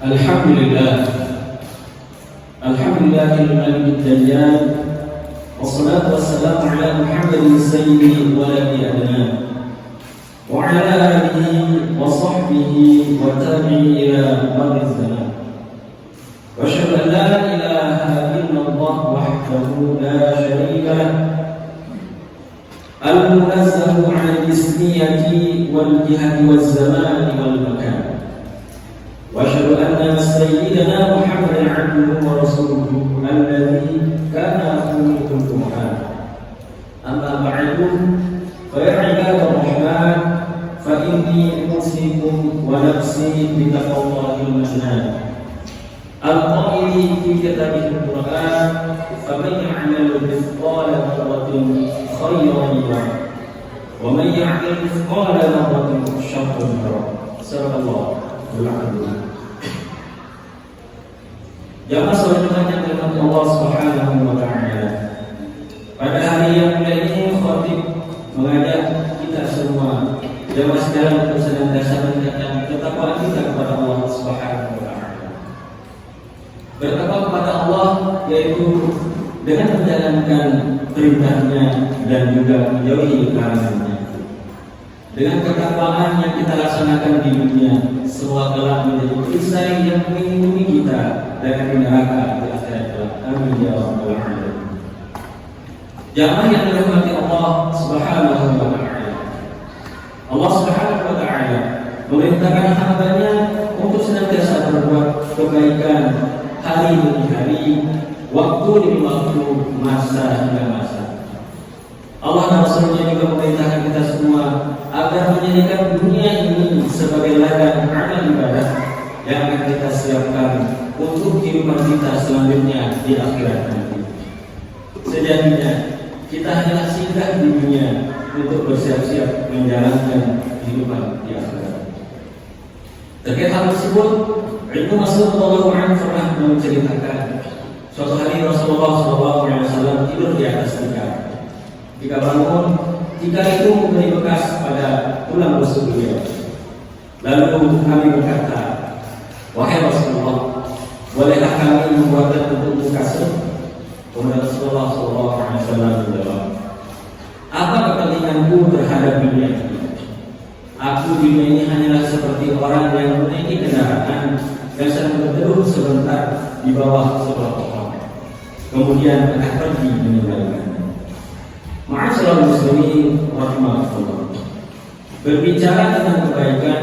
Alhamdulillah, Alhamdulillahil Malikid Dajjal, wassalatu wassalamu ala Muhammadin sayyidi waladi adnan, wa ala alihi wa sahbihi wa tabi'i ila madhiz zaman. Wa asyhadu an la ilaha illallah wahdahu la syarika lah, al-munazzahu 'an al-ismiyati wal jihati waz zamani wal makan. Wa asyhadu anna sayyidana Muhammadan 'abduhu wa rasuluhu alladzi kana khuluquhu Qur'an. Amma ba'du, fa ya 'ibadallah, fa inni usikum wa nafsi bi taqwallahil mannan. Al-qaili fi kitabihil Qur'an, faman ya'mal mithqala dzarratin khayran yarah, wa man ya'mal mithqala dzarratin syarran yarah. Sadaqallahu al-'azim. Jamaah saudara yang Allah Subhanahu wa taala. Pada hari yang mulia ini khatib mengajak kita semua jamaah sekalian untuk senantiasa meningkatkan ketakwaan kita kepada Allah Subhanahu wa taala. Bertakwa kepada Allah yaitu dengan menjalankan perintahnya dan juga menjauhi larangannya. Dengan ketakwaan yang kita laksanakan di dunia, semua kelak menjadi perisai yang melindungi kita dari neraka di akhirat kelak. Amin ya rabbal alamin. Jamaah yang dirahmati Allah Subhanahu wa taala. Allah Subhanahu wa taala memerintahkan hamba-Nya untuk senantiasa berbuat kebaikan hari demi hari, waktu demi waktu, masa hingga masa. Allah dan Rasulnya juga memerintahkan kita semua agar menjadikan dunia ini sebagai ladang amal ibadah yang akan kita siapkan untuk kehidupan kita selanjutnya di akhirat nanti. Sejatinya kita hanyalah singgah di dunia untuk bersiap-siap menjalankan kehidupan di akhirat. Terkait hal tersebut, Ibnu Mas'ud radhiyallahu anhu pernah menceritakan suatu hari Rasulullah SAW tidur di atas tikar. Jika bangun, tikar itu memberi bekas pada tulang rusuk beliau. Lalu kami berkata, wahai Rasulullah, bolehkah kami membuatkan untuk kasut? Kemudian Rasulullah SAW menjawab, apa kepentinganku terhadap dunia ini? Aku dunia ini hanyalah seperti orang yang menaiki kendaraan yang sedang berteduh sebentar di bawah sebuah pohon, kemudian akan pergi meninggalkannya. Ma'asyiral muslimin rahimakumullah. Berbicara tentang kebaikan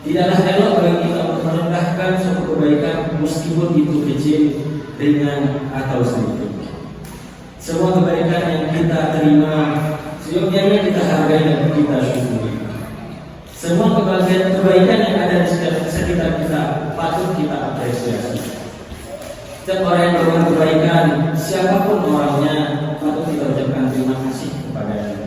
tidaklah elok bagi kita untuk merendahkan suatu kebaikan meskipun itu kecil, ringan atau sedikit. Semua kebaikan yang kita terima seyogyanya kita hargai dan kita syukuri. Semua kebaikan yang ada di sekitar kita patut kita apresiasi. Setiap orang yang berbuat kebaikan, siapapun orangnya, patut kita ucapkan terima kasih kepadanya.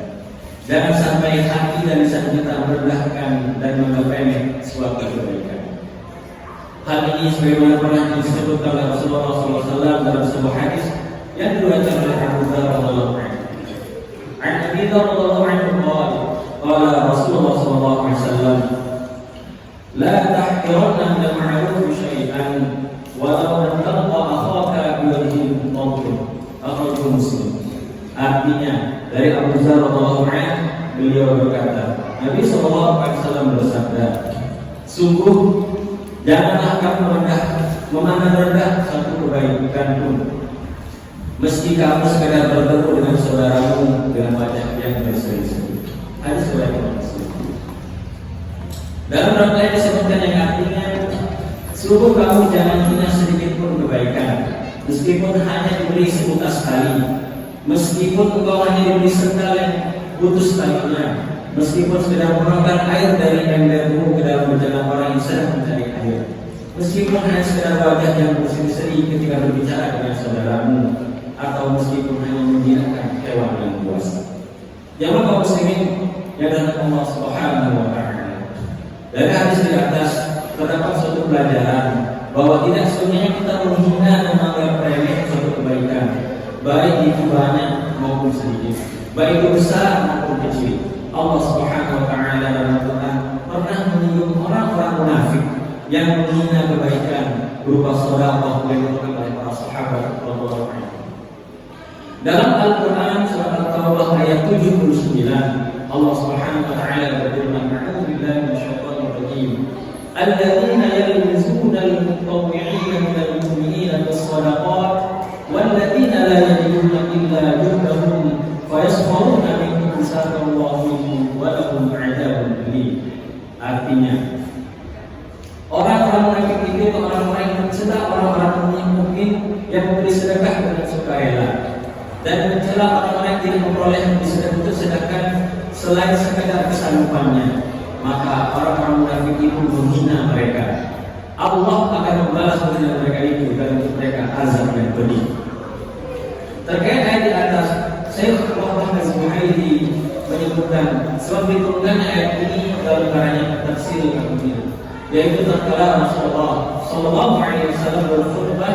Jangan sampai hati dan lisan kita merendahkan dan menganggap remeh suatu kebaikan. Hal ini sebagaimana pernah disebutkan oleh Rasulullah SAW dalam sebuah hadis yang diriwayatkan oleh Abu Dzar radhiyallahu anhu. An Abi Dzar radhiyallahu anhu qala Rasulullah SAW, la tahqiranna min al-ma'ruf syai'an walau an talqa akhaka bi wajhin talqin. Akhrajahu Muslim. Artinya dari Abu Dzar radhiyallahu anhu, beliau berkata, Nabi SAW bersabda, sungguh janganlah kamu memandang rendah satu kebaikan pun, meski kamu sekadar bertemu dengan saudaramu dengan wajah yang berseri-seri. Hadis riwayat Muslim. Dalam rangka disebutkan yang artinya, sungguh kamu jangan hina sedikit pun kebaikan, meskipun hanya diberi sebutas kali, meskipun engkau hanya diberi sendal yang putus talinya, meskipun sedang menuangkan air dari embermu ke dalam bejana orang yang sedang mencari air, meskipun hanya sekedar wajah yang berseri-seri ketika berbicara dengan saudaramu, atau meskipun hanya menghinakan hewan yang buas. Jamaah kaum muslimin yang dirahmati Allah Subhanahu wa taala. Dari hadis di atas terdapat suatu pelajaran bahwa tidak sebenarnya kita menghina dan menganggap remeh suatu kebaikan, baik itu banyak maupun sedikit, baik itu besar maupun kecil. Allah Subhanahu wa taala dalam Al-Qur'an pernah menyinggung orang-orang munafik yang menghina kebaikan berupa sedekah yang dilakukan oleh para sahabat radhiyallahu anhum. Dalam Al-Quran surat At-Taubah ayat 79, Allah Subhanahu wa taala berfirman, "A'udzu billahi minasyaitonir rajim. Alladzina yalmizuna al-mutawwi'ina minal mu'minina bis-shadaqat walladzina la yajiduna illa juhdahum fayaskhuruna minhum sakhallahu minhum wa lahum 'adzabun alim." Artinya, orang-orang munafik itu orang-orang yang mencela orang-orang mukmin yang memberi sedekah dengan sukarela dan mencela orang-orang yang tidak memperoleh sedekah itu sedangkan selain sekadar kesanggupannya, maka orang-orang munafik itu menghina mereka. Allah akan membalas menghina mereka itu dan untuk mereka azab yang pedih. Terkait ayat di atas, Syekh Muhammad Az-Zuhaili menyebutkan sebab diturunkan ayat ini dalam karya tafsir Al-Qur'an, yaitu tatkala Rasulullah Shallallahu Alaihi Wasallam berkhutbah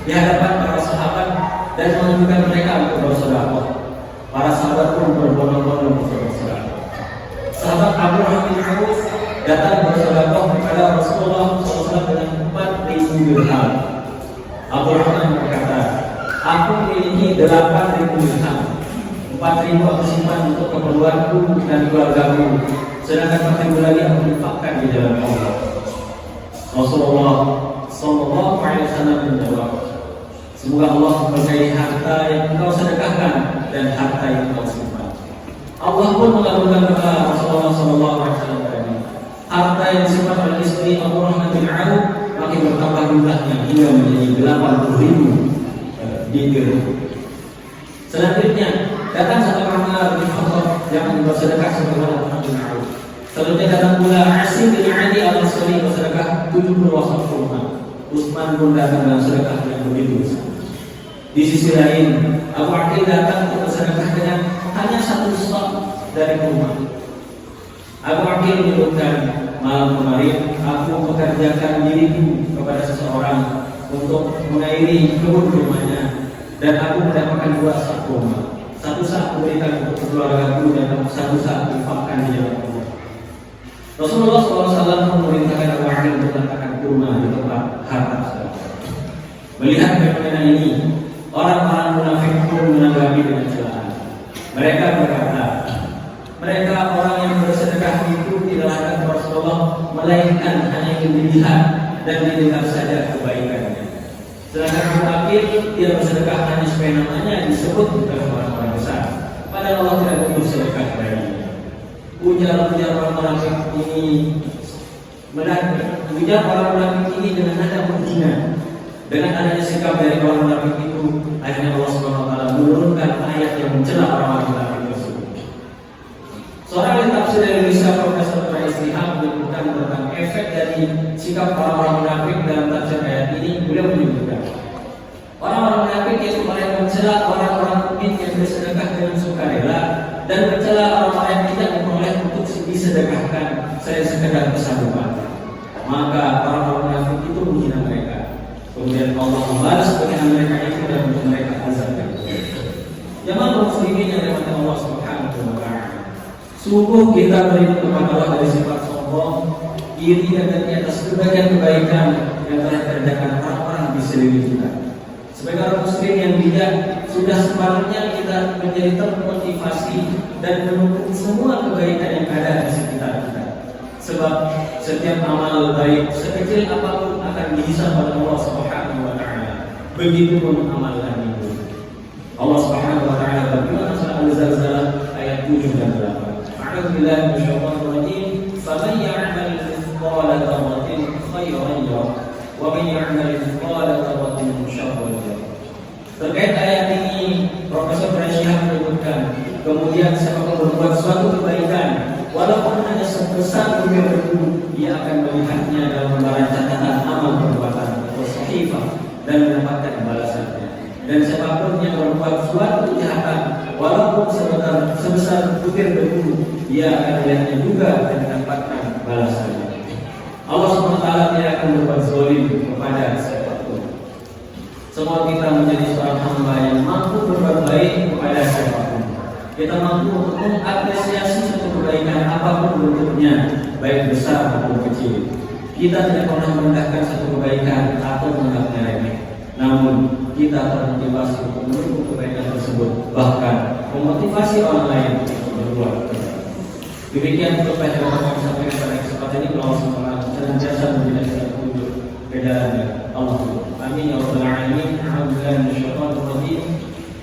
di hadapan para sahabat dan menunjukkan mereka untuk bersedekah. Para sahabat pun berbondong-bondong untuk bersedekah. Sahabat Abu Rahim Auf datang bersedekah kepada Rasulullah SAW dengan 4.000 dirham. Abu Rahim berkata, "Aku memiliki 8.000 dirham. 4.000 aku simpan untuk keperluanku dan keluargaku, sedangkan 4.000 lagi aku infakkan di jalan Allah." Rasulullah Sallallahu Alaihi Wasallam menjawab, "Semoga Allah memberkahi harta yang engkau sedekahkan dan harta yang engkau simpan." Allah pun mengabulkan doa Rasulullah Sallallahu Alaihi Wasallam tadi. Harta yang disimpan oleh istri Abu Rahman bin Auf makin bertambah jumlahnya hingga menjadi 80.000 dirham. Selanjutnya datang satu orang bin Khattab yang bersedekah sebagaimana Abu Rahman bin Auf. Selanjutnya datang pula Asim bin Ali al-Ansari bersedekah 70 wasak kurma. Utsman pun datang dengan sedekah yang begitu besar. Di sisi lain, Abu Aqil datang untuk bersedekah dengan hanya 1 stok dari kurma. Abu Aqil menyebutkan, "Malam kemarin aku mengerjakan diriku kepada seseorang untuk mengairi kebun rumahnya, dan aku mendapatkan 2 sak kurma. 1 sak kuberikan untuk keluargaku dan 1 sak infakkan di jalan Allah." Rasulullah SAW memerintahkan Abu Aqil untuk meletakkan kurma di tempat harta sedekah. Melihat fenomena ini, orang-orang munafik pun menanggapi dengan celaan. Mereka berkata, mereka orang yang bersedekah itu tidak akan Rasulullah, melainkan hanya ingin dilihat dan didengar saja kebaikannya. Sedangkan Abu Aqil dia bersedekah hanya supaya namanya disebut bukan orang-orang besar, padahal Allah tidak butuh sedekah darinya. Ujar-ujar orang munafik ini ujar orang munafik ini dengan nada menghina. Dengan adanya sikap dari orang munafik itu, akhirnya Allah Subhanahu wa taala menurunkan ayat yang mencela orang munafik tersebut. Seorang ahli tafsir dari Indonesia, Profesor Faiz Ihab, menyebutkan tentang efek dari sikap orang munafik dalam tafsir ayat ini. Beliau menyebutkan orang-orang munafik yaitu orang yang mencela orang-orang mukmin yang bersedekah dengan sukarela dan mencela orang-orang yang tidak memperoleh untuk disedekahkan selain sekedar kesanggupan. Maka orang-orang munafik itu menghina mereka. Kemudian Allah membalas dengan mereka itu dan untuk mereka azab. Jamaah muslimin yang dirahmati Allah Subhanahu wa taala. Sungguh kita beriman kepada Allah dari sifat sombong, iri dan di atas berbagai kebaikan yang telah dikerjakan orang-orang di sekeliling kita. Sebagai orang muslim yang bijak, sudah sepatutnya kita menjadi termotivasi dan mendukung semua kebaikan yang ada di sekitar kita. Sebab setiap amal baik sekecil apapun akan dihisab oleh Allah Subhanahu wa taala. Begitupun amalan itu. Allah Subhanahu wa taala berfirman dalam Al-Zalzalah ayat 7 dan 8. A'udzu billahi minasyaitonir rajim. "Faman ya'mal mithqala dzarratin khairan yarah, wa man ya'mal mithqala dzarratin syarran yarah." Terkait ayat ini, Profesor Syihab menyebutkan, kemudian siapa yang berbuat suatu kebaikan, walaupun hanya sebesar bumi berbudu, ia akan melihatnya dalam lembaran catatan amal perbuatan atau sahifah dan mendapatkan balasannya. Dan siapapun yang berbuat suatu kejahatan, walaupun sebesar butir berbudu, ia akan melihatnya juga dan mendapatkan balasannya. Allah SWT tidak akan berbuat zalim kepada siapapun. Semua kita menjadi seorang hamba yang mampu berbuat baik kepada siapapun. Kita mampu untuk mengapresiasi suatu kebaikan apapun bentuknya, baik besar maupun kecil. Kita tidak pernah merendahkan satu kebaikan atau menganggapnya remeh. Namun kita termotivasi untuk mendukung kebaikan tersebut, bahkan memotivasi orang lain untuk berbuat. Demikian untuk yang kami sampaikan pada kesempatan ini. Allah SWT senantiasa memberikan kita petunjuk ke jalannya. Allah. Amin ya rabbal alamin. Alhamdulillah minasyaitonir rajim.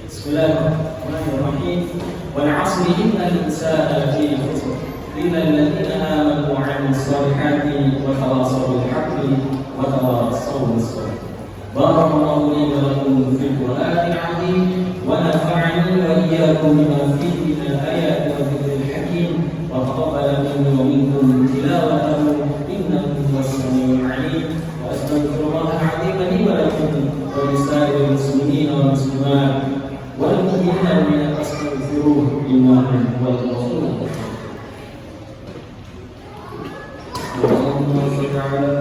Bismillahirrahmanirrahim. Wal 'asri innal insana lafi khusr. Illa alladziina aamanu wa 'amilus shalihati wa tawassaw bil haqqi wa tawassaw bis sabr. Barakallahu li wa lakum fil Qur'anil 'azim wa nafa'ani wa iyyakum bima fihi min al-ayati wa dhikril hakim. وتقبل مني ومنكم تلاوته انه هو السميع العليم واستغفر الله العظيم لي ولكم ولسائر المسلمين والمسلمات والمؤمنين من فاستغفروه انه هو الغفور الرحيم. اللهم صل على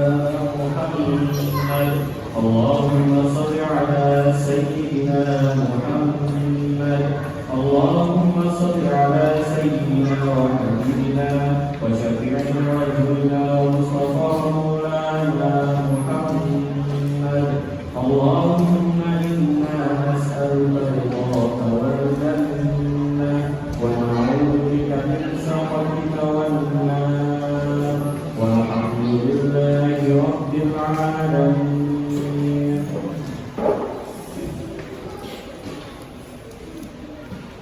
محمد اللهم صل على سيدنا محمد اللهم صل على سيدنا وحبيبنا وشفيعنا ورسولنا ومصطفى مولانا محمد اللهم إنا نسألك رضاك والجنة ونعوذ بك من سخطك والنار والحمد لله رب العالمين.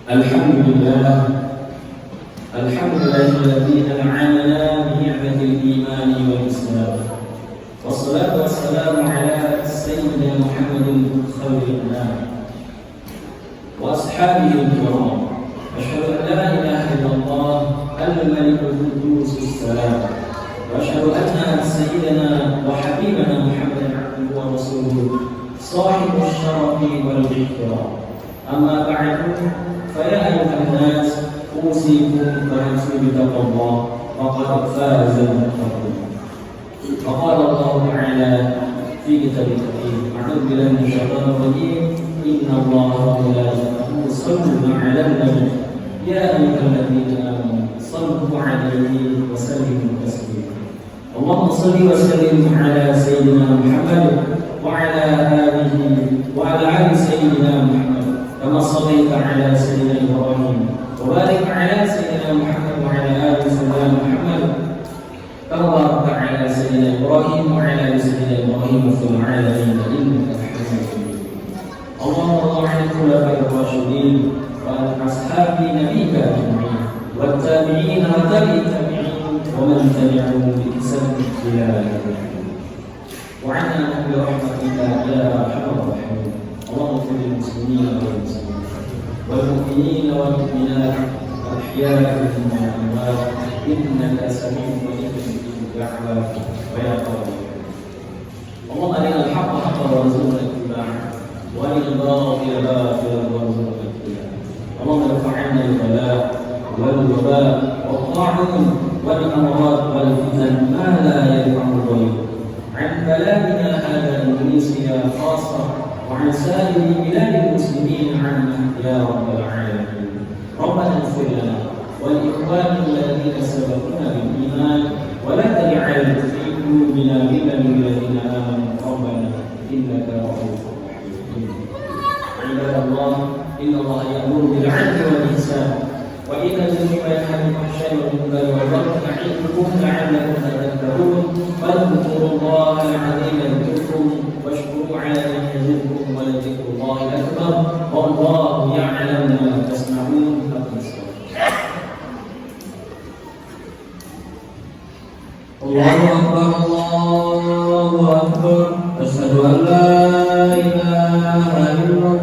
Alhamdulillah alladzi an'amana bi ni'matil iman wal islam. Wassalatu wassalamu ala sayyidina Muhammadin khairil anam wa ashabihi al-kiram. Asyhadu an la ilaha illallah al-malikul quddus as-salam. Wa asyhadu anna sayyidina wa habibana Muhammadan 'abduhu wa rasuluhu shahibus syarafi wal ikram. Amma ba'du. فيا أيها الناس أوصيكم ونفسي بتقوى الله فقد فاز المتقون. فقال الله تعالى في كتابه الكريم أعوذ بالله من الشيطان الرجيم إن الله وملائكته يصلون على النبي يا أيها الذين آمنوا صلوا عليه وسلموا تسليما. اللهم صل وسلم على سيدنا محمد وعلى آل سيدنا محمد كما صليت على سيدنا إبراهيم وبارك على سيدنا محمد وعلى آل سيدنا محمد كما باركت على سيدنا إبراهيم وعلى آل سيدنا إبراهيم في العالمين إنك حميد مجيد. اللهم ارض عن الخلفاء الراشدين وعن أصحاب نبيك أجمعين والتابعين وتابع التابعين ومن تبعهم بإحسان إلى يوم الدين وعنا برحمتك يا أرحم الراحمين. اللهم اغفر للمسلمين والمسلمات والمؤمنين والمؤمنات الأحياء منهم والأموات إنك سميع قريب مجيب الدعوات ويا قاضي. اللهم أرنا الحق حقا وارزقنا اتباعه وأرنا الباطل باطلا وارزقنا اجتنابه. اللهم ارفع عنا البلاء والوباء والطاعون والأمراض والفتن ما لا يرفع الضيق عن بلادنا هذا إندونيسيا خاصة وعن سائر بلاد المسلمين عنا يا رب العالمين. ربنا اغفر لنا والإخوان الذين سبقونا بالإيمان ولا تجعل في قلوبنا غلا للذين آمنوا ربنا إنك رؤوف رحيم. عباد الله إن الله يأمر بالعدل والإحسان وإيتاء ذي القربى وينهى عن الفحشاء والمنكر والبغي يعظكم لعلكم تذكرون. فاذكروا الله العظيم يذكركم واشكروا على ما يزدكم ولذكر الله أكبر والله يعلم ما تصنعون. الله أكبر الله أكبر أشهد أن لا إله إلا الله